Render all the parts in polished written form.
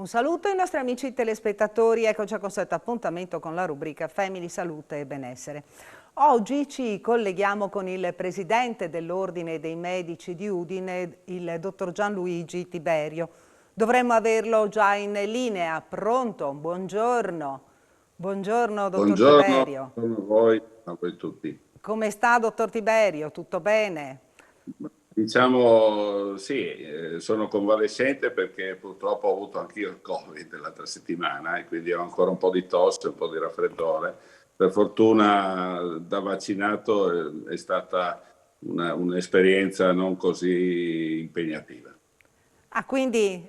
Un saluto ai nostri amici telespettatori, eccoci a consueto appuntamento con la rubrica Family, Salute e Benessere. Oggi ci colleghiamo con il presidente dell'Ordine dei Medici di Udine, il dottor Gianluigi Tiberio. Dovremmo averlo già in linea, pronto? Buongiorno. Buongiorno, dottor Buongiorno, Tiberio. a voi, a voi tutti. Come sta, dottor Tiberio? Tutto bene? Diciamo sì, sono convalescente perché purtroppo ho avuto anch'io il Covid l'altra settimana e quindi ho ancora un po' di tosse, un po' di raffreddore. Per fortuna da vaccinato è stata un'esperienza non così impegnativa. Ah, quindi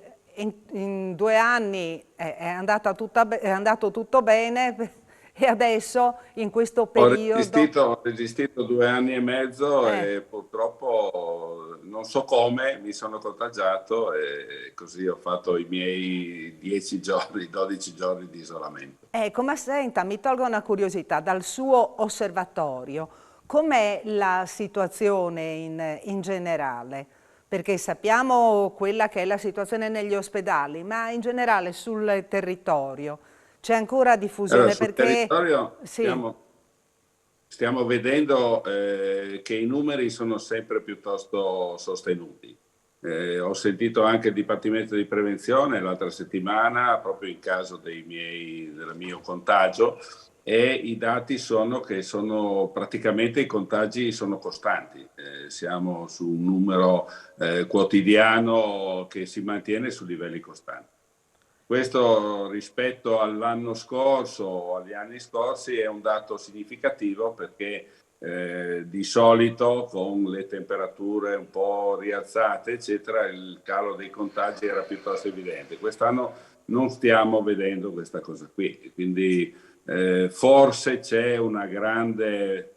in 2 anni è andato tutto bene e adesso in questo periodo... Ho resistito 2 anni e mezzo eh, e purtroppo non so come mi sono contagiato e così ho fatto i miei 10 giorni, 12 giorni di isolamento. ma senta, mi tolgo una curiosità, dal suo osservatorio, com'è la situazione in generale? Perché sappiamo quella che è la situazione negli ospedali, ma in generale sul territorio c'è ancora Allora, diffusione sul perché territorio sì. stiamo vedendo che i numeri sono sempre piuttosto sostenuti. Ho sentito anche il Dipartimento di Prevenzione l'altra settimana, proprio in caso del mio contagio, e i dati sono che praticamente i contagi sono costanti. Siamo su un numero quotidiano che si mantiene su livelli costanti. Questo rispetto all'anno scorso o agli anni scorsi è un dato significativo perché di solito con le temperature un po' rialzate, eccetera, il calo dei contagi era piuttosto evidente. Quest'anno non stiamo vedendo questa cosa qui, quindi forse c'è una grande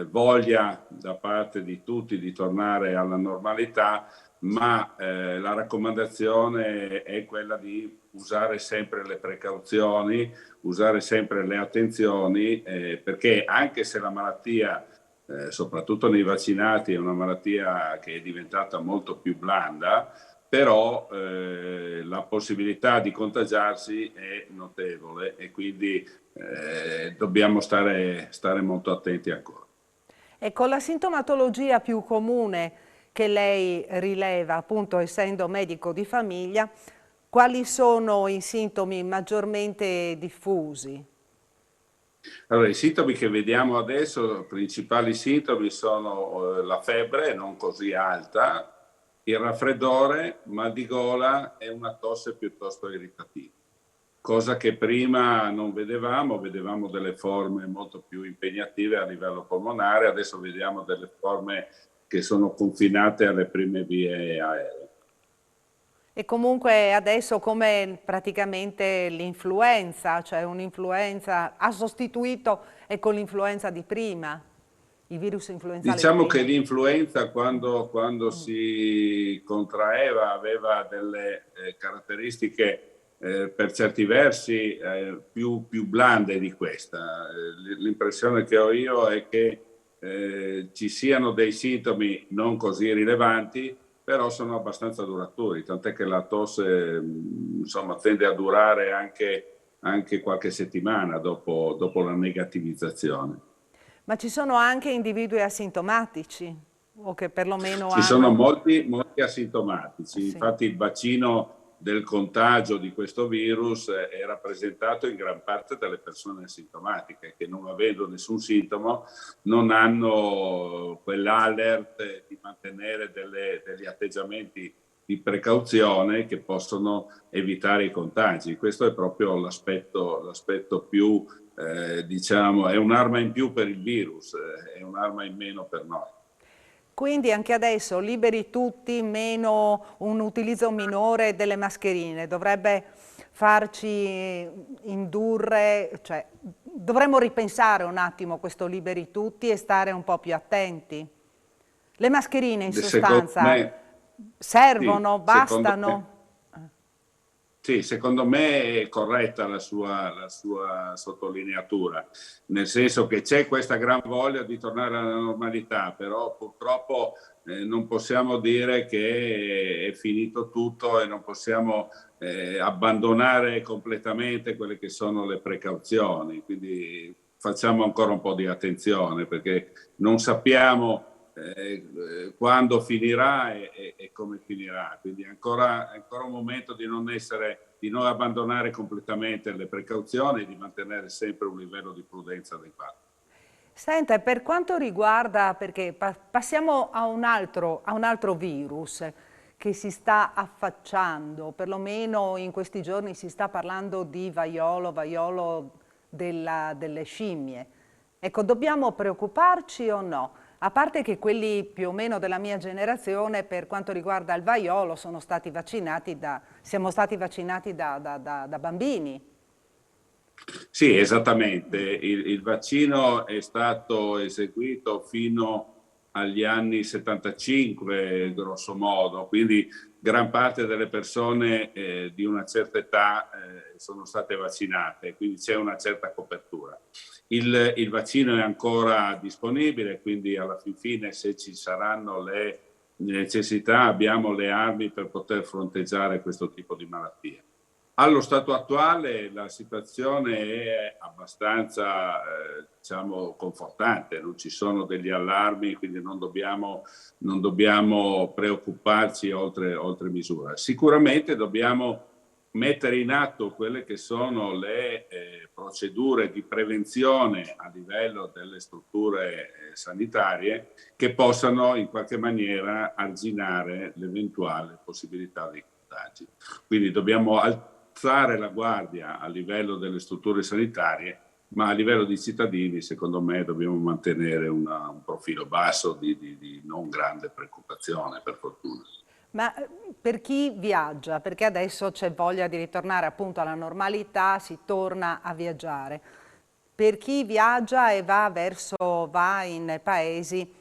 voglia da parte di tutti di tornare alla normalità, ma la raccomandazione è quella di usare sempre le precauzioni, usare sempre le attenzioni, perché anche se la malattia, soprattutto nei vaccinati, è una malattia che è diventata molto più blanda, però la possibilità di contagiarsi è notevole e quindi dobbiamo stare molto attenti ancora. E con la sintomatologia più comune che lei rileva, appunto essendo medico di famiglia, quali sono i sintomi maggiormente diffusi? Allora, i sintomi che vediamo adesso, i principali sintomi sono la febbre non così alta, il raffreddore, mal di gola e una tosse piuttosto irritativa, cosa che prima non vedevamo, vedevamo delle forme molto più impegnative a livello polmonare, adesso vediamo delle forme che sono confinate alle prime vie aeree. E comunque adesso come praticamente l'influenza, cioè un'influenza ha sostituito con l'influenza di prima, il virus influenzale di Diciamo che prima. l'influenza quando si contraeva aveva delle caratteristiche per certi versi più blande di questa. L'impressione che ho io è che ci siano dei sintomi non così rilevanti, però sono abbastanza duraturi, tant'è che la tosse insomma, tende a durare anche qualche settimana dopo la negativizzazione. Ma ci sono anche individui asintomatici o che perlomeno Ci sono hanno... molti asintomatici, Sì. infatti il bacino del contagio di questo virus è rappresentato in gran parte dalle persone asintomatiche che non avendo nessun sintomo non hanno quell'alert di mantenere degli atteggiamenti di precauzione che possono evitare i contagi. Questo è proprio l'aspetto più, diciamo, è un'arma in più per il virus, è un'arma in meno per noi. Quindi anche adesso liberi tutti, meno un utilizzo minore delle mascherine, dovrebbe farci indurre, cioè dovremmo ripensare un attimo questo liberi tutti e stare un po' più attenti. Le mascherine in Secondo sostanza me, sì, servono, bastano? sì, secondo me è corretta la sua sottolineatura, nel senso che c'è questa gran voglia di tornare alla normalità, però purtroppo non possiamo dire che è finito tutto e non possiamo abbandonare completamente quelle che sono le precauzioni. Quindi facciamo ancora un po' di attenzione, perché non sappiamo quando finirà e come finirà. Quindi è ancora un momento di non abbandonare completamente le precauzioni e di mantenere sempre un livello di prudenza adeguato. Senta, per quanto riguarda, perché passiamo a un altro virus che si sta affacciando, perlomeno in questi giorni si sta parlando di vaiolo delle scimmie. Ecco, dobbiamo preoccuparci o no? A parte che quelli più o meno della mia generazione, per quanto riguarda il vaiolo, siamo stati vaccinati da bambini. Sì, esattamente. Il vaccino è stato eseguito fino agli anni 75, grosso modo, quindi gran parte delle persone di una certa età sono state vaccinate, quindi c'è una certa copertura. Il vaccino è ancora disponibile, quindi alla fin fine, se ci saranno le necessità, abbiamo le armi per poter fronteggiare questo tipo di malattie. Allo stato attuale la situazione è abbastanza, diciamo, confortante, non ci sono degli allarmi, quindi non dobbiamo preoccuparci oltre misura. Sicuramente dobbiamo mettere in atto quelle che sono le procedure di prevenzione a livello delle strutture sanitarie che possano in qualche maniera arginare l'eventuale possibilità di contagi. Quindi dobbiamo alzare la guardia a livello delle strutture sanitarie, ma a livello di cittadini, secondo me, dobbiamo mantenere un profilo basso di non grande preoccupazione, per fortuna. Ma per chi viaggia, perché adesso c'è voglia di ritornare appunto alla normalità, si torna a viaggiare. Per chi viaggia e va in paesi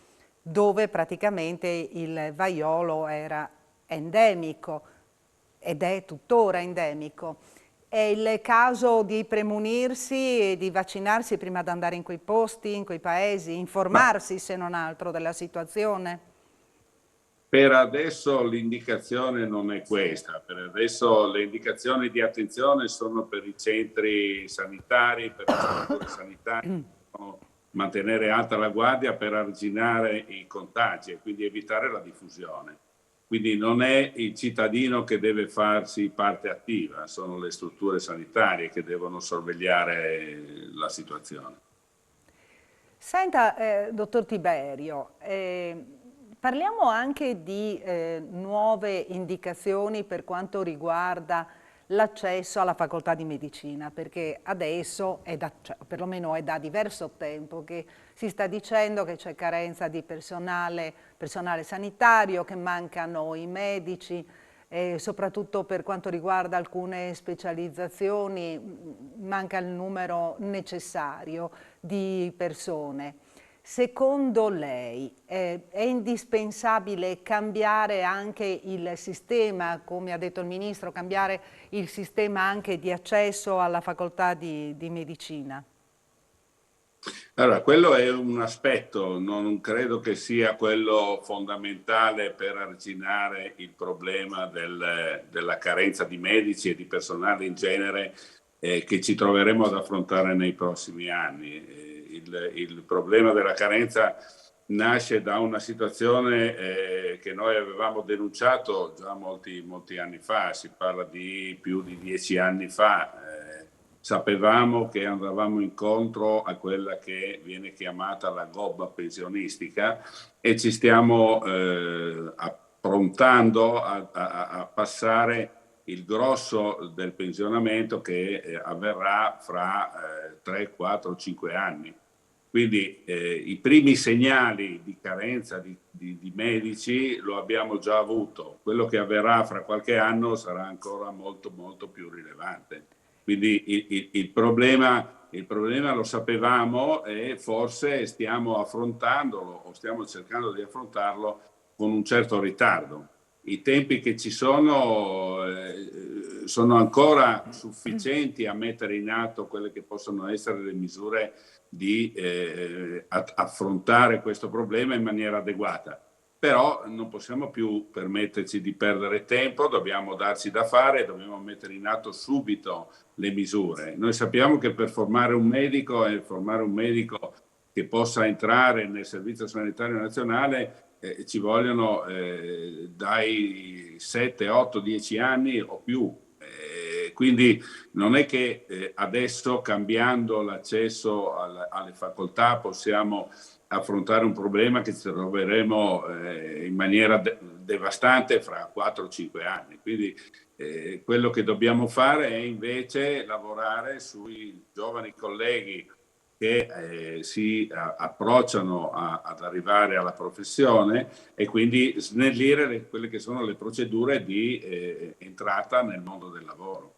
dove praticamente il vaiolo era endemico ed è tuttora endemico. È il caso di premunirsi e di vaccinarsi prima di andare in quei posti, in quei paesi, Ma informarsi se non altro della situazione? per adesso l'indicazione non è questa, per adesso le indicazioni di attenzione sono per i centri sanitari, per le strutture sanitarie, mantenere alta la guardia per arginare i contagi e quindi evitare la diffusione. Quindi non è il cittadino che deve farsi parte attiva, sono le strutture sanitarie che devono sorvegliare la situazione. Senta, dottor Tiberio, parliamo anche di nuove indicazioni per quanto riguarda l'accesso alla facoltà di medicina, perché adesso, cioè, perlomeno è da diverso tempo che si sta dicendo che c'è carenza di personale sanitario, che mancano i medici, soprattutto per quanto riguarda alcune specializzazioni, manca il numero necessario di persone. Secondo lei è indispensabile cambiare anche il sistema, come ha detto il Ministro, cambiare il sistema anche di accesso alla facoltà di medicina? Allora, quello è un aspetto, non credo che sia quello fondamentale per arginare il problema della carenza di medici e di personale in genere che ci troveremo ad affrontare nei prossimi anni. Il problema della carenza nasce da una situazione che noi avevamo denunciato già molti anni fa, si parla di più di 10 anni fa. Sapevamo che andavamo incontro a quella che viene chiamata la gobba pensionistica e ci stiamo approntando a passare il grosso del pensionamento che avverrà fra 3, 4, 5 anni. Quindi i primi segnali di carenza di medici lo abbiamo già avuto. Quello che avverrà fra qualche anno sarà ancora molto più rilevante. Quindi il problema lo sapevamo e forse stiamo affrontandolo o stiamo cercando di affrontarlo con un certo ritardo. I tempi che ci sono ancora sufficienti a mettere in atto quelle che possono essere le misure di affrontare questo problema in maniera adeguata. però non possiamo più permetterci di perdere tempo, dobbiamo darci da fare, dobbiamo mettere in atto subito le misure. Noi sappiamo che per formare un medico e formare un medico che possa entrare nel Servizio Sanitario Nazionale ci vogliono dai 7, 8, 10 anni o più. Quindi non è che adesso, cambiando l'accesso alle facoltà, possiamo affrontare un problema che ci troveremo in maniera devastante fra 4 o 5 anni. Quindi quello che dobbiamo fare è invece lavorare sui giovani colleghi che si approcciano ad arrivare alla professione e quindi snellire quelle che sono le procedure di entrata nel mondo del lavoro.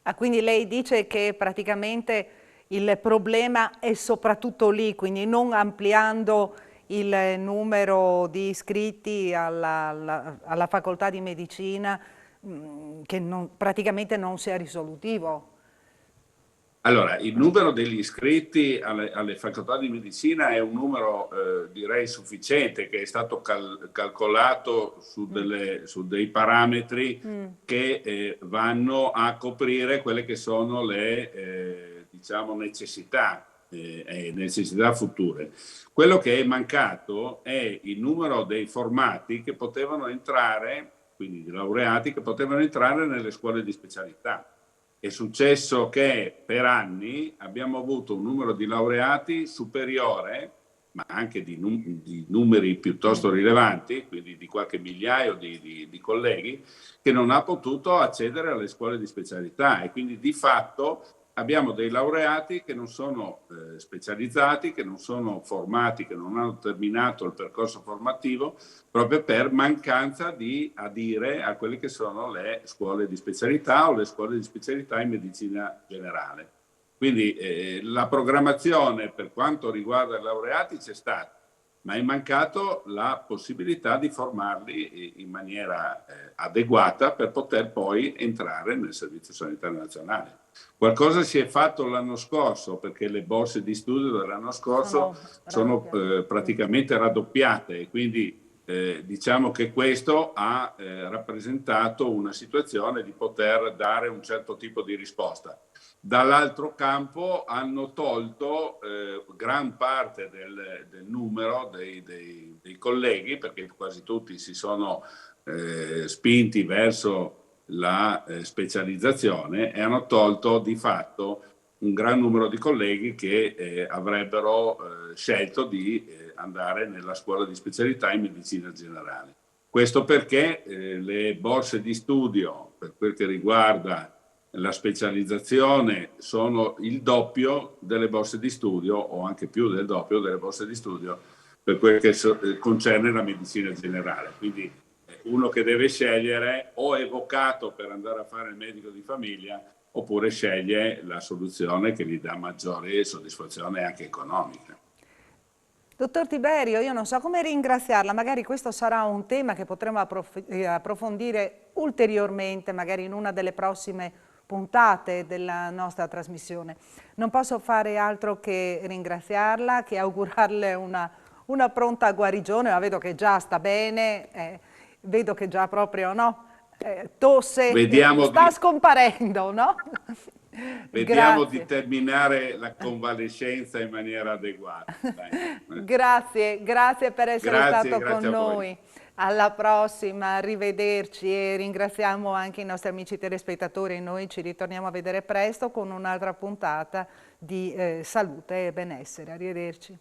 Ah, quindi lei dice che praticamente il problema è soprattutto lì, quindi non ampliando il numero di iscritti alla facoltà di medicina, che praticamente non sia risolutivo. Allora, il numero degli iscritti alle facoltà di medicina è un numero direi sufficiente, che è stato calcolato su dei parametri che vanno a coprire quelle che sono le diciamo necessità future. Quello che è mancato è il numero dei formati che potevano entrare, quindi di laureati che potevano entrare nelle scuole di specialità. È successo che per anni abbiamo avuto un numero di laureati superiore, ma anche di numeri piuttosto rilevanti, quindi di qualche migliaio di colleghi, che non ha potuto accedere alle scuole di specialità e quindi di fatto abbiamo dei laureati che non sono specializzati, che non sono formati, che non hanno terminato il percorso formativo proprio per mancanza di adire a quelle che sono le scuole di specialità o le scuole di specialità in medicina generale. Quindi la programmazione per quanto riguarda i laureati c'è stata, ma è mancato la possibilità di formarli in maniera adeguata per poter poi entrare nel Servizio Sanitario Nazionale. Qualcosa si è fatto l'anno scorso perché le borse di studio dell'anno scorso sono praticamente raddoppiate e quindi diciamo che questo ha rappresentato una situazione di poter dare un certo tipo di risposta. Dall'altro campo hanno tolto gran parte del numero dei colleghi, perché quasi tutti si sono spinti verso la specializzazione e hanno tolto di fatto un gran numero di colleghi che avrebbero scelto di andare nella scuola di specialità in medicina generale. Questo perché le borse di studio, per quel che riguarda la specializzazione, sono il doppio delle borse di studio o anche più del doppio delle borse di studio per quel che concerne la medicina generale. Quindi uno che deve scegliere o è vocato per andare a fare il medico di famiglia oppure sceglie la soluzione che gli dà maggiore soddisfazione anche economica. Dottor Tiberio, io non so come ringraziarla, magari questo sarà un tema che potremo approfondire ulteriormente, magari in una delle prossime puntate della nostra trasmissione. Non posso fare altro che ringraziarla, che augurarle una pronta guarigione, ma vedo che già sta bene, vedo che già proprio no, tosse, sta scomparendo, no? Vediamo di terminare la convalescenza in maniera adeguata. Grazie, grazie per essere stato con noi. Alla prossima, arrivederci e ringraziamo anche i nostri amici telespettatori. Noi ci ritorniamo a vedere presto con un'altra puntata di salute e benessere. Arrivederci.